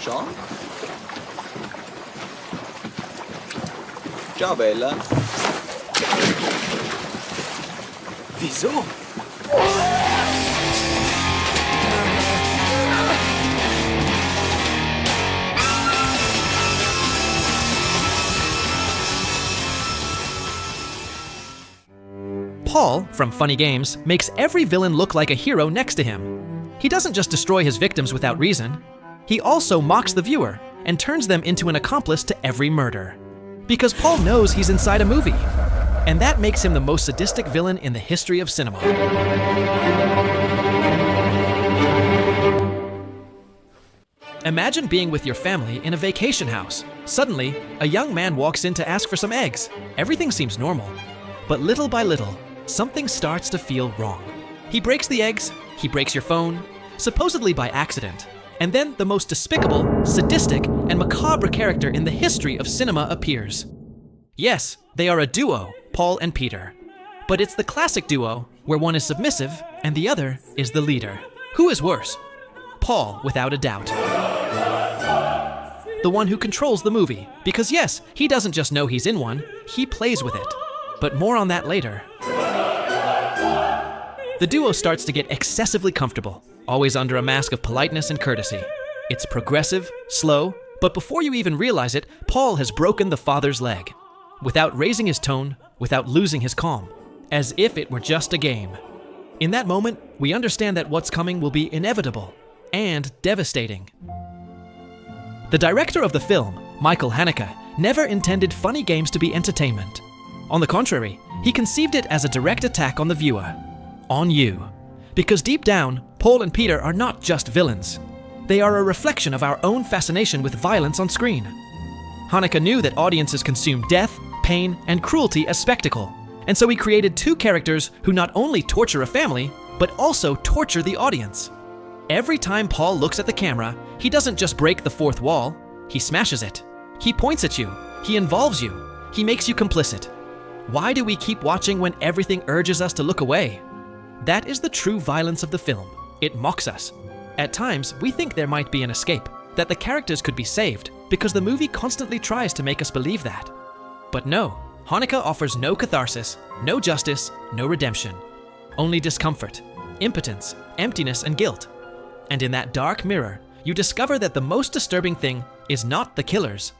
Ciao. Ciao bella. Wieso? Paul, from Funny Games, makes every villain look like a hero next to him. He doesn't just destroy his victims without reason. He also mocks the viewer and turns them into an accomplice to every murder. Because Paul knows he's inside a movie. And that makes him the most sadistic villain in the history of cinema. Imagine being with your family in a vacation house. Suddenly, a young man walks in to ask for some eggs. Everything seems normal. But little by little, something starts to feel wrong. He breaks the eggs, he breaks your phone, supposedly by accident. And then the most despicable, sadistic, and macabre character in the history of cinema appears. Yes, they are a duo, Paul and Peter. But it's the classic duo, where one is submissive and the other is the leader. Who is worse? Paul, without a doubt. The one who controls the movie. Because yes, he doesn't just know he's in one, he plays with it. But more on that later. The duo starts to get excessively comfortable, always under a mask of politeness and courtesy. It's progressive, slow, but before you even realize it, Paul has broken the father's leg. Without raising his tone, without losing his calm, as if it were just a game. In that moment, we understand that what's coming will be inevitable and devastating. The director of the film, Michael Haneke, never intended Funny Games to be entertainment. On the contrary, he conceived it as a direct attack on the viewer, on you. Because deep down, Paul and Peter are not just villains. They are a reflection of our own fascination with violence on screen. Haneke knew that audiences consume death, pain, and cruelty as spectacle, and so he created two characters who not only torture a family, but also torture the audience. Every time Paul looks at the camera, he doesn't just break the fourth wall, he smashes it. He points at you, he involves you, he makes you complicit. Why do we keep watching when everything urges us to look away? That is the true violence of the film. It mocks us. At times, we think there might be an escape, that the characters could be saved, because the movie constantly tries to make us believe that. But no, Haneke offers no catharsis, no justice, no redemption. Only discomfort, impotence, emptiness, and guilt. And in that dark mirror, you discover that the most disturbing thing is not the killers,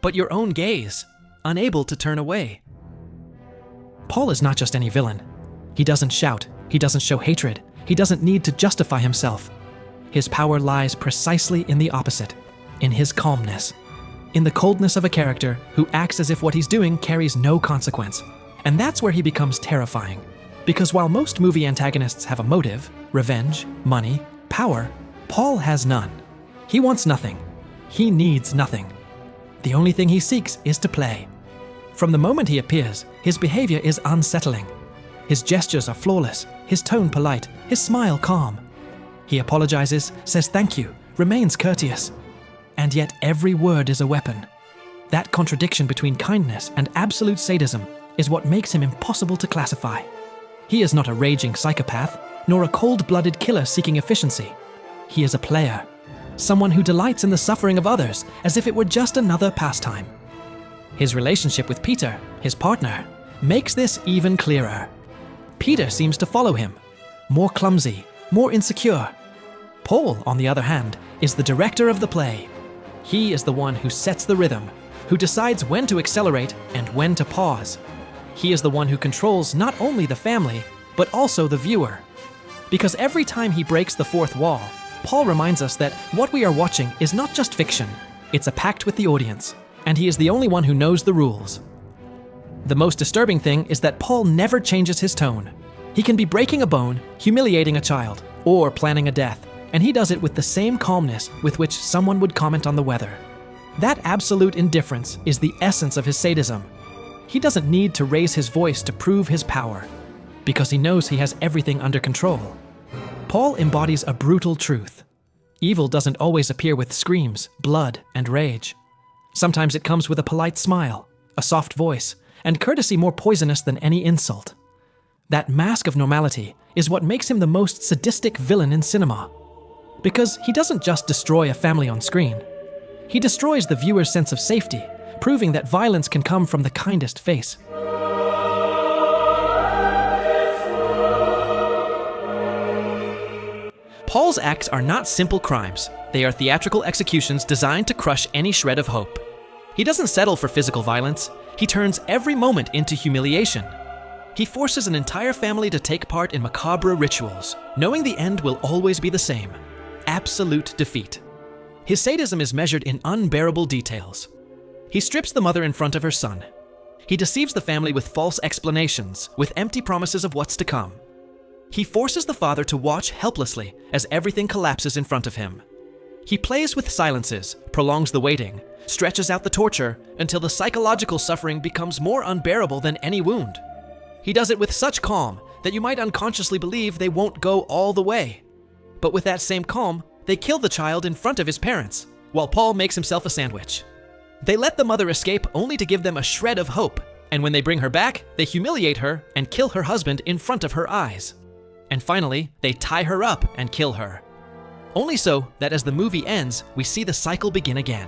but your own gaze, unable to turn away. Paul is not just any villain. He doesn't shout, he doesn't show hatred, he doesn't need to justify himself. His power lies precisely in the opposite, in his calmness, in the coldness of a character who acts as if what he's doing carries no consequence. And that's where he becomes terrifying. Because while most movie antagonists have a motive, revenge, money, power, Paul has none. He wants nothing. He needs nothing. The only thing he seeks is to play. From the moment he appears, his behavior is unsettling. His gestures are flawless, his tone polite, his smile calm. He apologizes, says thank you, remains courteous. And yet every word is a weapon. That contradiction between kindness and absolute sadism is what makes him impossible to classify. He is not a raging psychopath, nor a cold-blooded killer seeking efficiency. He is a player, someone who delights in the suffering of others as if it were just another pastime. His relationship with Peter, his partner, makes this even clearer. Peter seems to follow him, more clumsy, more insecure. Paul, on the other hand, is the director of the play. He is the one who sets the rhythm, who decides when to accelerate and when to pause. He is the one who controls not only the family, but also the viewer. Because every time he breaks the fourth wall, Paul reminds us that what we are watching is not just fiction, it's a pact with the audience, and he is the only one who knows the rules. The most disturbing thing is that Paul never changes his tone. He can be breaking a bone, humiliating a child, or planning a death, and he does it with the same calmness with which someone would comment on the weather. That absolute indifference is the essence of his sadism. He doesn't need to raise his voice to prove his power, because he knows he has everything under control. Paul embodies a brutal truth. Evil doesn't always appear with screams, blood, and rage. Sometimes it comes with a polite smile, a soft voice, and courtesy more poisonous than any insult. That mask of normality is what makes him the most sadistic villain in cinema. Because he doesn't just destroy a family on screen, He destroys the viewer's sense of safety, proving that violence can come from the kindest face. Paul's acts are not simple crimes. They are theatrical executions designed to crush any shred of hope. He doesn't settle for physical violence. He turns every moment into humiliation. He forces an entire family to take part in macabre rituals, knowing the end will always be the same: absolute defeat. His sadism is measured in unbearable details. He strips the mother in front of her son. He deceives the family with false explanations, with empty promises of what's to come. He forces the father to watch helplessly as everything collapses in front of him. He plays with silences, prolongs the waiting, stretches out the torture until the psychological suffering becomes more unbearable than any wound. He does it with such calm that you might unconsciously believe they won't go all the way. But with that same calm, they kill the child in front of his parents, while Paul makes himself a sandwich. They let the mother escape only to give them a shred of hope, and when they bring her back, they humiliate her and kill her husband in front of her eyes. And finally, they tie her up and kill her. Only so that as the movie ends, we see the cycle begin again.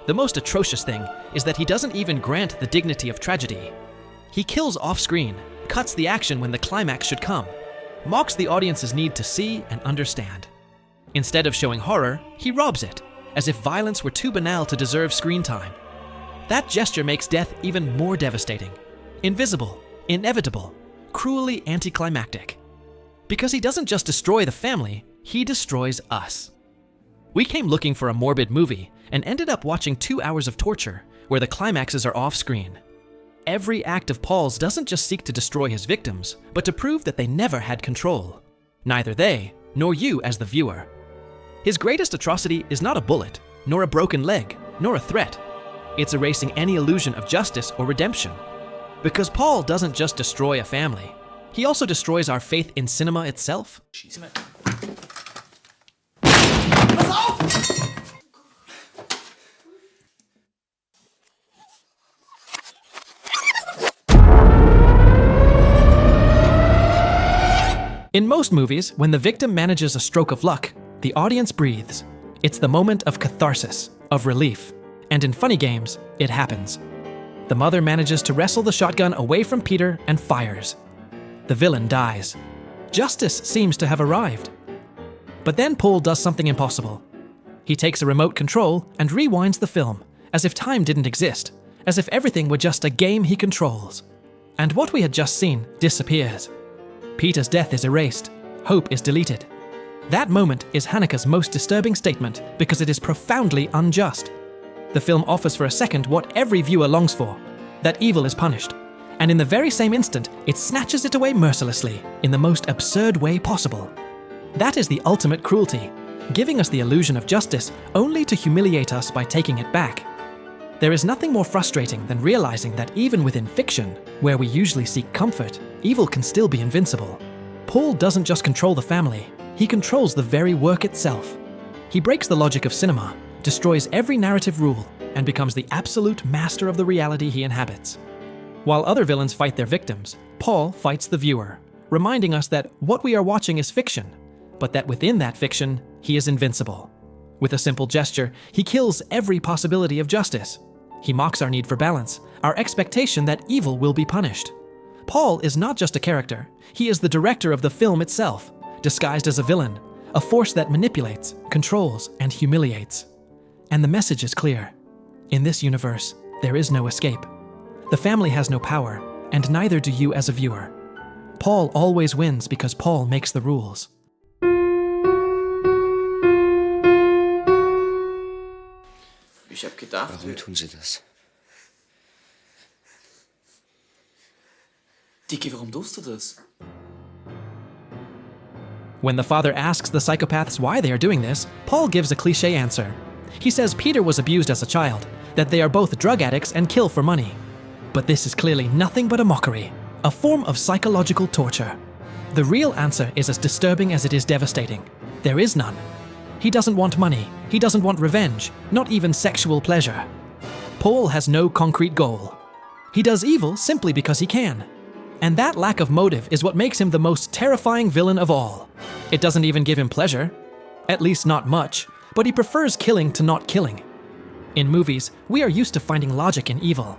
The most atrocious thing is that he doesn't even grant the dignity of tragedy. He kills off-screen, cuts the action when the climax should come, mocks the audience's need to see and understand. Instead of showing horror, he robs it, as if violence were too banal to deserve screen time. That gesture makes death even more devastating, invisible, inevitable, cruelly anticlimactic. Because he doesn't just destroy the family, he destroys us. We came looking for a morbid movie and ended up watching 2 hours of torture where the climaxes are off-screen. Every act of Paul's doesn't just seek to destroy his victims, but to prove that they never had control. Neither they, nor you as the viewer. His greatest atrocity is not a bullet, nor a broken leg, nor a threat. It's erasing any illusion of justice or redemption. Because Paul doesn't just destroy a family, he also destroys our faith in cinema itself. In most movies, when the victim manages a stroke of luck, the audience breathes. It's the moment of catharsis, of relief. And in Funny Games, it happens. The mother manages to wrestle the shotgun away from Peter and fires. The villain dies. Justice seems to have arrived. But then Paul does something impossible. He takes a remote control and rewinds the film, as if time didn't exist, as if everything were just a game he controls. And what we had just seen disappears. Peter's death is erased. Hope is deleted. That moment is Haneke's most disturbing statement because it is profoundly unjust. The film offers for a second what every viewer longs for, that evil is punished. And in the very same instant, it snatches it away mercilessly, in the most absurd way possible. That is the ultimate cruelty, giving us the illusion of justice only to humiliate us by taking it back. There is nothing more frustrating than realizing that even within fiction, where we usually seek comfort, evil can still be invincible. Paul doesn't just control the family, he controls the very work itself. He breaks the logic of cinema, destroys every narrative rule, and becomes the absolute master of the reality he inhabits. While other villains fight their victims, Paul fights the viewer, reminding us that what we are watching is fiction, but that within that fiction, he is invincible. With a simple gesture, he kills every possibility of justice. He mocks our need for balance, our expectation that evil will be punished. Paul is not just a character, he is the director of the film itself, disguised as a villain, a force that manipulates, controls, and humiliates. And the message is clear. In this universe, there is no escape. The family has no power, and neither do you as a viewer. Paul always wins because Paul makes the rules. Ich hab gedacht, Warum tun sie das? Dicky, warum tust du das? When the father asks the psychopaths why they are doing this, Paul gives a cliché answer. He says Peter was abused as a child, that they are both drug addicts and kill for money. But this is clearly nothing but a mockery, a form of psychological torture. The real answer is as disturbing as it is devastating. There is none. He doesn't want money, he doesn't want revenge, not even sexual pleasure. Paul has no concrete goal. He does evil simply because he can. And that lack of motive is what makes him the most terrifying villain of all. It doesn't even give him pleasure. At least not much, but he prefers killing to not killing. In movies, we are used to finding logic in evil.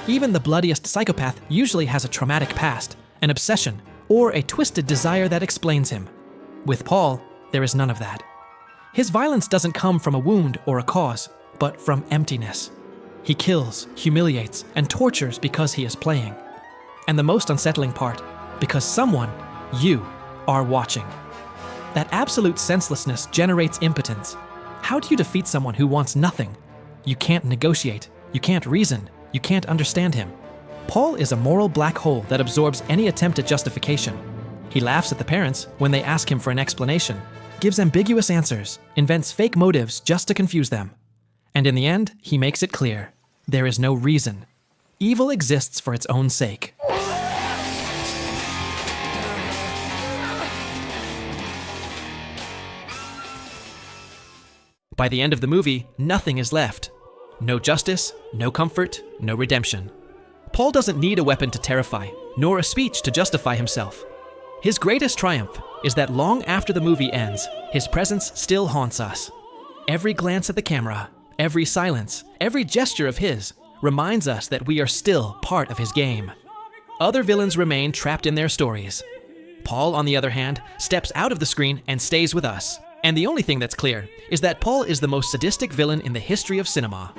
Even the bloodiest psychopath usually has a traumatic past, an obsession, or a twisted desire that explains him. With Paul, there is none of that. His violence doesn't come from a wound or a cause, but from emptiness. He kills, humiliates, and tortures because he is playing. And the most unsettling part, because someone, you, are watching. That absolute senselessness generates impotence. How do you defeat someone who wants nothing? You can't negotiate, you can't reason, you can't understand him. Paul is a moral black hole that absorbs any attempt at justification. He laughs at the parents when they ask him for an explanation, gives ambiguous answers, invents fake motives just to confuse them. And in the end, he makes it clear. There is no reason. Evil exists for its own sake. By the end of the movie, nothing is left. No justice, no comfort, no redemption. Paul doesn't need a weapon to terrify, nor a speech to justify himself. His greatest triumph is that long after the movie ends, his presence still haunts us. Every glance at the camera, every silence, every gesture of his reminds us that we are still part of his game. Other villains remain trapped in their stories. Paul, on the other hand, steps out of the screen and stays with us. And the only thing that's clear is that Paul is the most sadistic villain in the history of cinema.